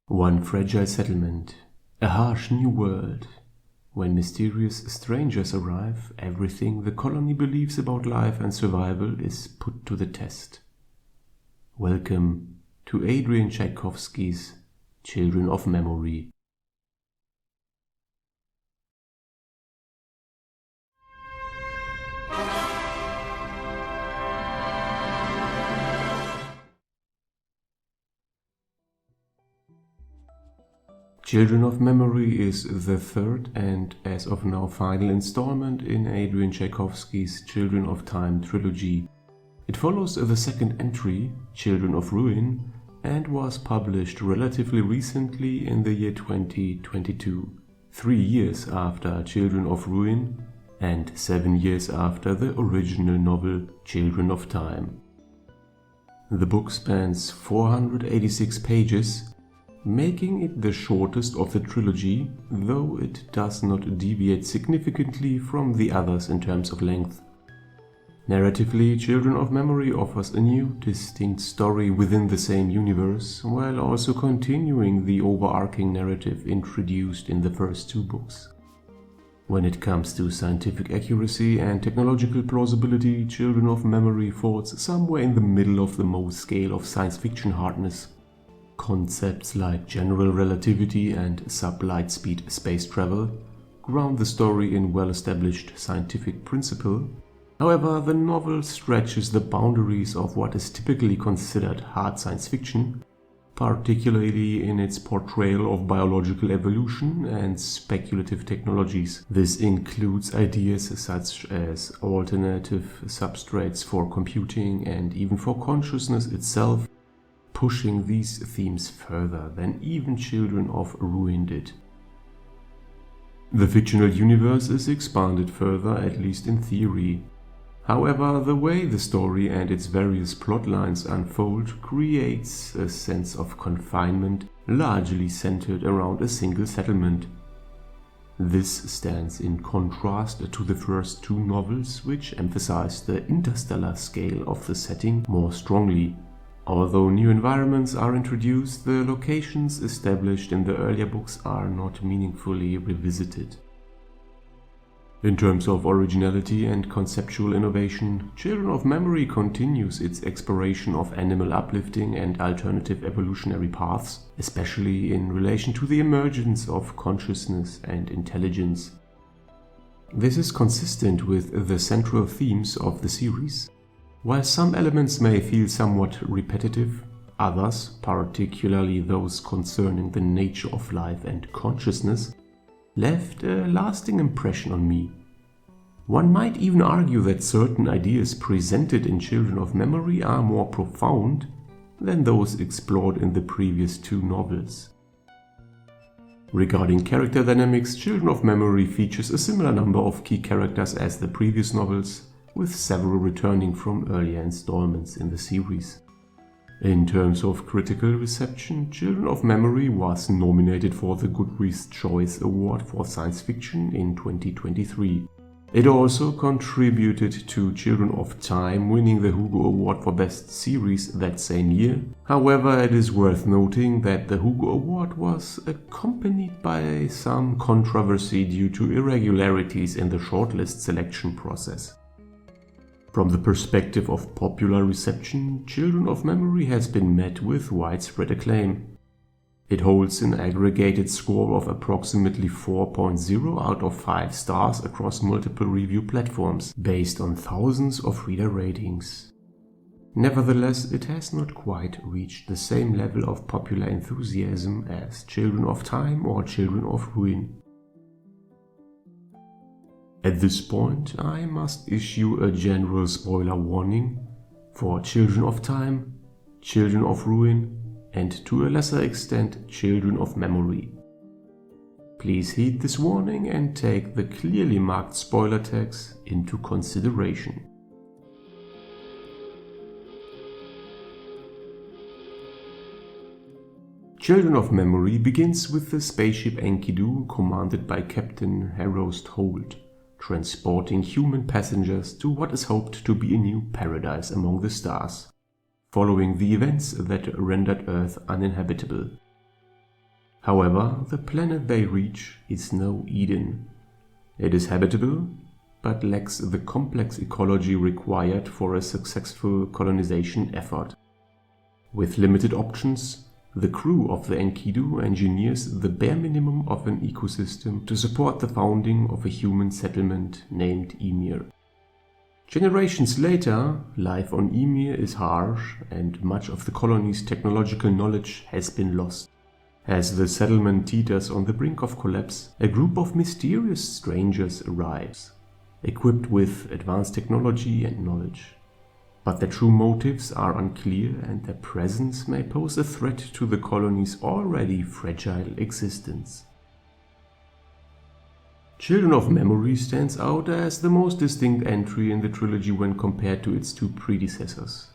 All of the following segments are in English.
One fragile settlement, a harsh new world. When mysterious strangers arrive, everything the colony believes about life and survival is put to the test. Welcome to Adrian Tchaikovsky's Children of Memory. Children of Memory is the third and, as of now, final installment in Adrian Tchaikovsky's Children of Time trilogy. It follows the second entry, Children of Ruin, and was published relatively recently in the year 2022, 3 years after Children of Ruin and 7 years after the original novel Children of Time. The book spans 486 pages, making it the shortest of the trilogy, though it does not deviate significantly from the others in terms of length. Narratively, Children of Memory offers a new, distinct story within the same universe, while also continuing the overarching narrative introduced in the first 2 books. When it comes to scientific accuracy and technological plausibility, Children of Memory falls somewhere in the middle of the Mohs scale of science fiction hardness. Concepts like general relativity and sublight speed space travel ground the story in well-established scientific principle. However, the novel stretches the boundaries of what is typically considered hard science fiction, particularly in its portrayal of biological evolution and speculative technologies. This includes ideas such as alternative substrates for computing and even for consciousness itself, pushing these themes further than even Children of Ruin did. The fictional universe is expanded further, at least in theory. However, the way the story and its various plot lines unfold creates a sense of confinement largely centered around a single settlement. This stands in contrast to the first 2 novels, which emphasize the interstellar scale of the setting more strongly. Although new environments are introduced, the locations established in the earlier books are not meaningfully revisited. In terms of originality and conceptual innovation, Children of Memory continues its exploration of animal uplifting and alternative evolutionary paths, especially in relation to the emergence of consciousness and intelligence. This is consistent with the central themes of the series. While some elements may feel somewhat repetitive, others, particularly those concerning the nature of life and consciousness, left a lasting impression on me. One might even argue that certain ideas presented in Children of Memory are more profound than those explored in the previous 2 novels. Regarding character dynamics, Children of Memory features a similar number of key characters as the previous novels, with several returning from earlier installments in the series. In terms of critical reception, Children of Memory was nominated for the Goodreads Choice Award for Science Fiction in 2023. It also contributed to Children of Time winning the Hugo Award for Best Series that same year. However, it is worth noting that the Hugo Award was accompanied by some controversy due to irregularities in the shortlist selection process. From the perspective of popular reception, Children of Memory has been met with widespread acclaim. It holds an aggregated score of approximately 4.0 out of 5 stars across multiple review platforms, based on thousands of reader ratings. Nevertheless, it has not quite reached the same level of popular enthusiasm as Children of Time or Children of Ruin. At this point, I must issue a general spoiler warning for Children of Time, Children of Ruin, and to a lesser extent, Children of Memory. Please heed this warning and take the clearly marked spoiler tags into consideration. Children of Memory begins with the spaceship Enkidu, commanded by Captain Harold Holt, transporting human passengers to what is hoped to be a new paradise among the stars, following the events that rendered Earth uninhabitable. However, the planet they reach is no Eden. It is habitable, but lacks the complex ecology required for a successful colonization effort. With limited options, the crew of the Enkidu engineers the bare minimum of an ecosystem to support the founding of a human settlement named Ymir. Generations later, life on Ymir is harsh and much of the colony's technological knowledge has been lost. As the settlement teeters on the brink of collapse, a group of mysterious strangers arrives, equipped with advanced technology and knowledge. But their true motives are unclear and their presence may pose a threat to the colony's already fragile existence. Children of Memory stands out as the most distinct entry in the trilogy when compared to its two predecessors.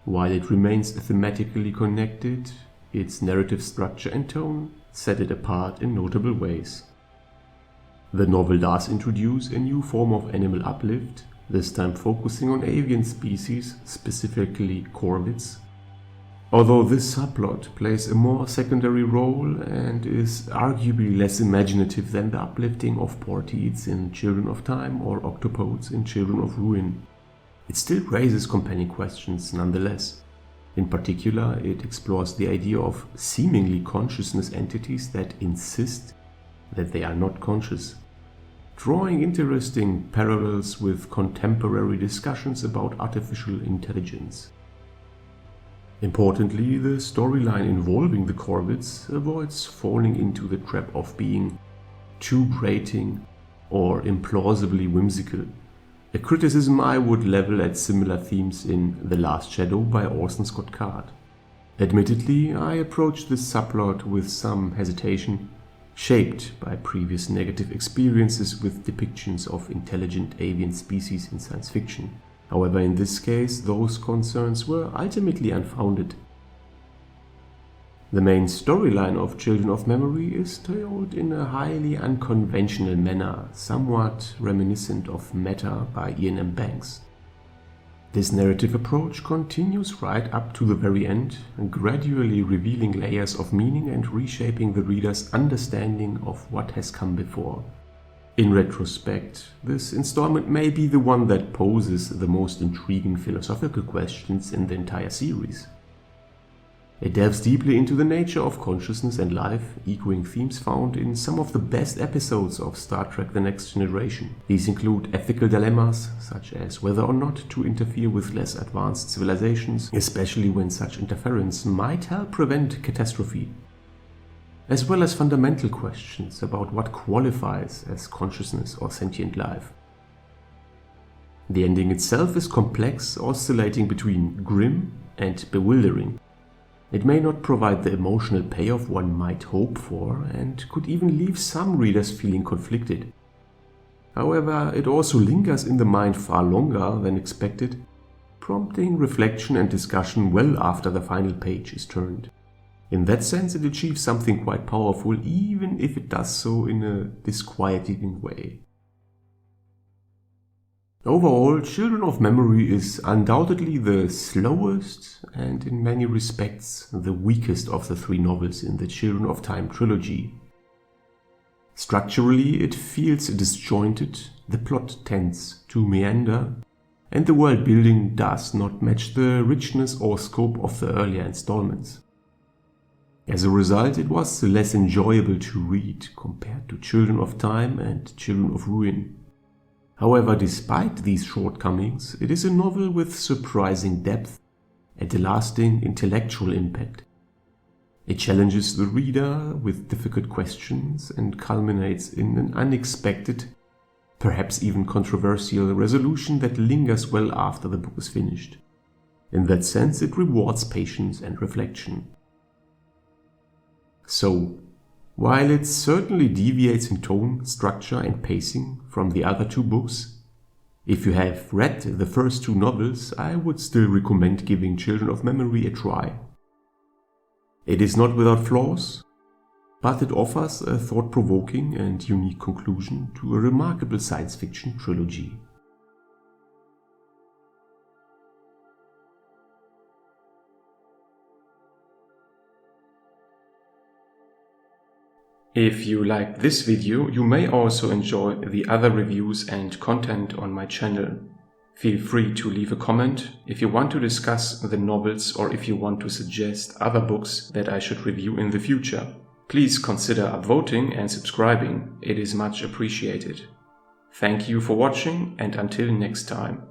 While it remains thematically connected, its narrative structure and tone set it apart in notable ways. The novel does introduce a new form of animal uplift, this time focusing on avian species, specifically corvids. Although this subplot plays a more secondary role and is arguably less imaginative than the uplifting of porteeds in Children of Time or octopodes in Children of Ruin, it still raises compelling questions nonetheless. In particular, it explores the idea of seemingly consciousness entities that insist that they are not conscious, drawing interesting parallels with contemporary discussions about artificial intelligence. Importantly, the storyline involving the corvids avoids falling into the trap of being too grating or implausibly whimsical, a criticism I would level at similar themes in The Last Shadow by Orson Scott Card. Admittedly, I approach this subplot with some hesitation, shaped by previous negative experiences with depictions of intelligent avian species in science fiction. However, in this case, those concerns were ultimately unfounded. The main storyline of Children of Memory is told in a highly unconventional manner, somewhat reminiscent of Matter by Ian M. Banks. This narrative approach continues right up to the very end, gradually revealing layers of meaning and reshaping the reader's understanding of what has come before. In retrospect, this installment may be the one that poses the most intriguing philosophical questions in the entire series. It delves deeply into the nature of consciousness and life, echoing themes found in some of the best episodes of Star Trek: The Next Generation. These include ethical dilemmas, such as whether or not to interfere with less advanced civilizations, especially when such interference might help prevent catastrophe, as well as fundamental questions about what qualifies as consciousness or sentient life. The ending itself is complex, oscillating between grim and bewildering. It may not provide the emotional payoff one might hope for, and could even leave some readers feeling conflicted. However, it also lingers in the mind far longer than expected, prompting reflection and discussion well after the final page is turned. In that sense, it achieves something quite powerful, even if it does so in a disquieting way. Overall, Children of Memory is undoubtedly the slowest and, in many respects, the weakest of the three novels in the Children of Time trilogy. Structurally, it feels disjointed, the plot tends to meander, and the world building does not match the richness or scope of the earlier installments. As a result, it was less enjoyable to read compared to Children of Time and Children of Ruin. However, despite these shortcomings, it is a novel with surprising depth and a lasting intellectual impact. It challenges the reader with difficult questions and culminates in an unexpected, perhaps even controversial resolution that lingers well after the book is finished. In that sense, it rewards patience and reflection. So, while it certainly deviates in tone, structure, and pacing from the other two books, if you have read the first two novels, I would still recommend giving Children of Memory a try. It is not without flaws, but it offers a thought-provoking and unique conclusion to a remarkable science fiction trilogy. If you liked this video, you may also enjoy the other reviews and content on my channel. Feel free to leave a comment if you want to discuss the novels or if you want to suggest other books that I should review in the future. Please consider upvoting and subscribing, it is much appreciated. Thank you for watching and until next time.